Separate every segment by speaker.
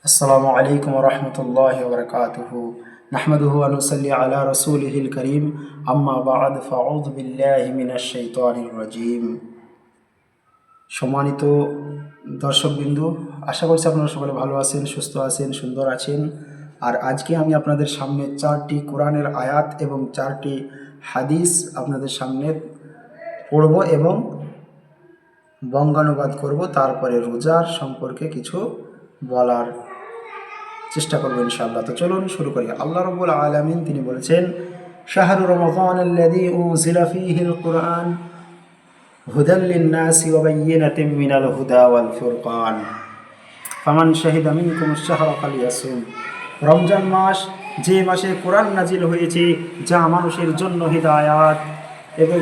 Speaker 1: আসসালামু আলাইকুম রহমতুল্লাহি ওয়া বারাকাতুহু নাহমাদুহু ওয়া নুসাল্লি আলা রাসূলিহিল কারীম আম্মা বা'দ ফাআউযু বিল্লাহি মিনাশ শাইতানির রাজীম। সম্মানিত দর্শকবৃন্দ, আশা করছি আপনারা সকলে ভালো আছেন, সুস্থ আছেন, সুন্দর আছেন। আর আজকে আমি আপনাদের সামনে 4টি কোরআনের আয়াত এবং 4টি হাদিস আপনাদের সামনে পড়ব এবং বঙ্গানুবাদ করব, তারপরে রোজার সম্পর্কে কিছু বলার চেষ্টা করবো ইনশাআল্লাহ। তো চলুন শুরু করি। আল্লাহ রাব্বুল আলামিন তিনি বলেছেন, শাহরু রমাদানাল্লাযী উনজিলা ফীহিল কুরআন হুদাল লিন-নাসি ওয়া বায়্যিনাতিন মিনাল হুদা ওয়াল ফুরকান ফামান শাহিদা মিনকুমুশ শাহরা ফালইয়াসুম। রমজান মাস, যে মাসে কোরআন নাজিল হয়েছে, যা মানুষের জন্য হিদায়াত, এবং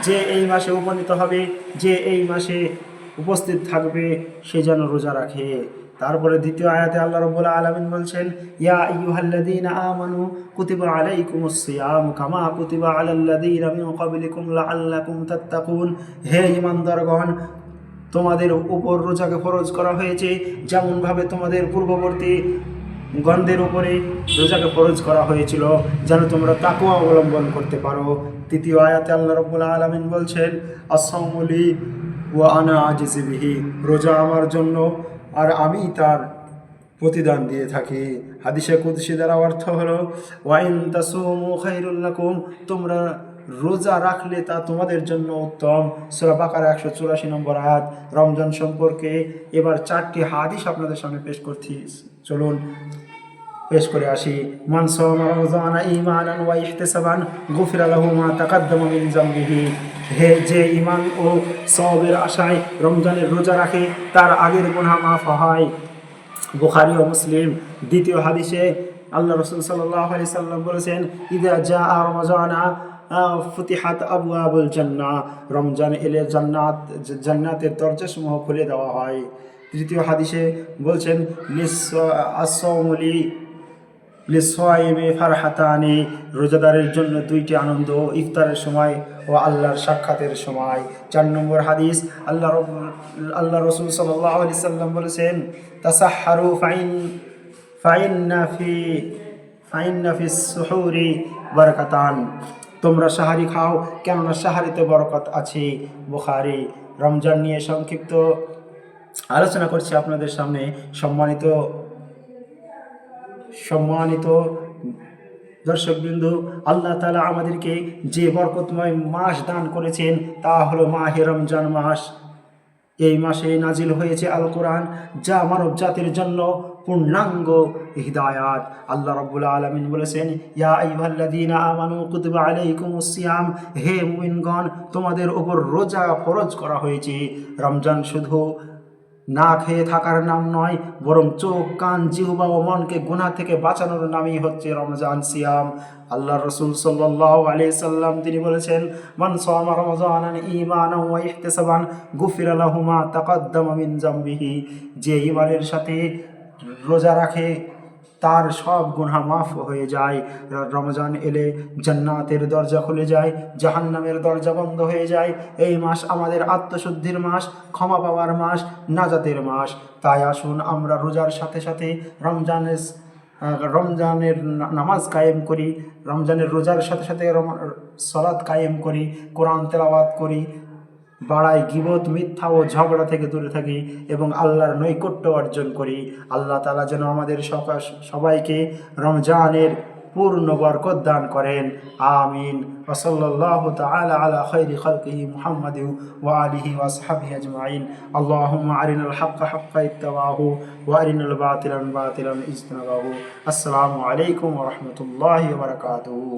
Speaker 1: যে এই মাসে উপনীত হবে, যে এই মাসে উপস্থিত থাকবে, সে যেন রোজা রাখে। তারপরে দ্বিতীয় আয়াতে আল্লাহ রাব্বুল আলামিন বলছেন, ইয়া আইয়ুহাল্লাযীনা আমানু কুতিবা আলাইকুমুস সিয়াম কামা কুতিবা আলাল্লাযীনা মিন ক্বাবলিকুম লাআল্লাকুম তাত্তাকুন। হে ঈমানদারগণ, তোমাদের উপর রোজাকে ফরজ করা হয়েছে যেমনভাবে তোমাদের পূর্ববর্তী গণদের উপরে রোজাকে ফরজ করা হয়েছিল, যেন তোমরা তাকওয়া অবলম্বন করতে পারো। তৃতীয় আয়াতে আল্লাহ রাব্বুল আলামিন বলছেন, আস-সাওমু লি ওয়া আনা আজিজু বিহি। রোজা আমার জন্য আর আমি তার প্রতিদান দিয়ে থাকি। হাদিসে কুদসি দ্বারা অর্থ হলো, ওয়া ইন তাসুমু খায়রুল লাকুম। তোমরা রোজা রাখলে তা তোমাদের জন্য উত্তম। সূরা বাকারা 184 নম্বর আয়াত। রমজান সম্পর্কে এবার 4টি হাদিস আপনাদের সামনে পেশ করছি, চলুন পেশ করে আসি। মান সাওমা রমাযানা ঈমানান ওয়া ইহতিসাবান গুফিরা লাহু মা তাকাদ্দামা মিন যামবিহি। হে যে ঈমান ও সওয়াবের আশায় রমজানের রোজা রাখে, তার আগের গুনাহ মাফ হয়। বুখারী ও মুসলিম। দ্বিতীয় হাদিসে আল্লাহ রাসূল সাল্লাল্লাহু আলাইহি সাল্লাম বলেছেন, ইযা জাআ রমাযানা ফুতিহাত আবওয়াবুল জান্নাহ। রমজান এলে জান্নাতের দরজাসমূহ খুলে দেওয়া হয়। তৃতীয় হাদিসে বলছেন, আস-সাওমু লিস-সায়িমি ফারহাতানি। রোজাদারের জন্য 2টি আনন্দ, ইফতারের সময় ও আল্লাহর সাক্ষাতের সময়। 4 নম্বর হাদিস, আল্লাহ রাসূল সাল্লাল্লাহু আলাইহি সাল্লাম বলেছেন, তাসাহহারু ফাইন্না ফিস সুহুরি বারাকাতান। তোমরা সাহারি খাও, কেননা সাহারিতে বরকত আছে। বুখারী। রমজান নিয়ে সংক্ষিপ্ত আলোচনা করছি আপনাদের সামনে। সম্মানিত দর্শকবৃন্দ, আল্লাহ তাআলা আমাদেরকে যে বরকতময় মাস দান করেছেন, তা হলো মাহে রমজান মাস। এই মাসে নাজিল হয়েছে আল কোরআন, যা মানব জাতির জন্য পূর্ণাঙ্গ হিদায়াত। আল্লাহ রাব্বুল আলামিন বলেছেন, ইয়া আইয়ুহাল্লাযীনা আমানু কুতিবা আলাইকুমুস সিয়াম। হে মুমিনগণ, তোমাদের উপর রোজা ফরজ করা হয়েছে। রমজান শুধু না খেয়ে থাকার নাম নয়, বরং চোখ, কান, জিহ্বা ও মনকে গুনাহ থেকে বাঁচানোর নামই হচ্ছে রমজান সিয়াম। আল্লাহ রাসূল সাল্লাল্লাহু আলাইহি সাল্লাম তিনি বলেছেন, মান সাওমা রমাযানান ঈমানান ওয়া ইহতিসাবান গুফিরা লাহু মা তাকাদ্দামা মিন যামবিহি। যে ঈমানের সাথে রোজা রাখে, তার সব গুনাহ মাফ হয়ে যায়। রমজান এলে জান্নাতের দরজা খুলে যায়, জাহান্নামের দরজা বন্ধ হয়ে যায়। এই মাস আমাদের আত্মশুদ্ধির মাস, ক্ষমা পাওয়ার মাস, নাজাতের মাস। তাই আসুন আমরা রোজার সাথে সাথে রমজানের নামাজ কায়েম করি, রমজানের রোজার সাথে সাথে সালাত কায়েম করি, কোরআন তেলাওয়াত করি, বাড়াই গীবত, মিথ্যা ও ঝগড়া থেকে দূরে থাকি এবং আল্লাহর নৈকট্য অর্জন করি। আল্লাহ তাআলা যেন আমাদের সবাইকে রমজানের পূর্ণ বরকত দান করেন। আমিন। ওয়া সাল্লাল্লাহু তাআলা আলা খায়রি খালকিহি মুহাম্মাদিন ওয়া আলিহি ওয়া আসহাবিহি আজমাইন। আল্লাহুম্মা আরিনাল হাক্কা হাক্কান ইত্তিবাহু ওয়া আরিনাল বাতিলা বাতিলান ইজতিনাবাহু। আসসালামু আলাইকুম ওয়া রাহমাতুল্লাহি ওয়া বারাকাতুহু।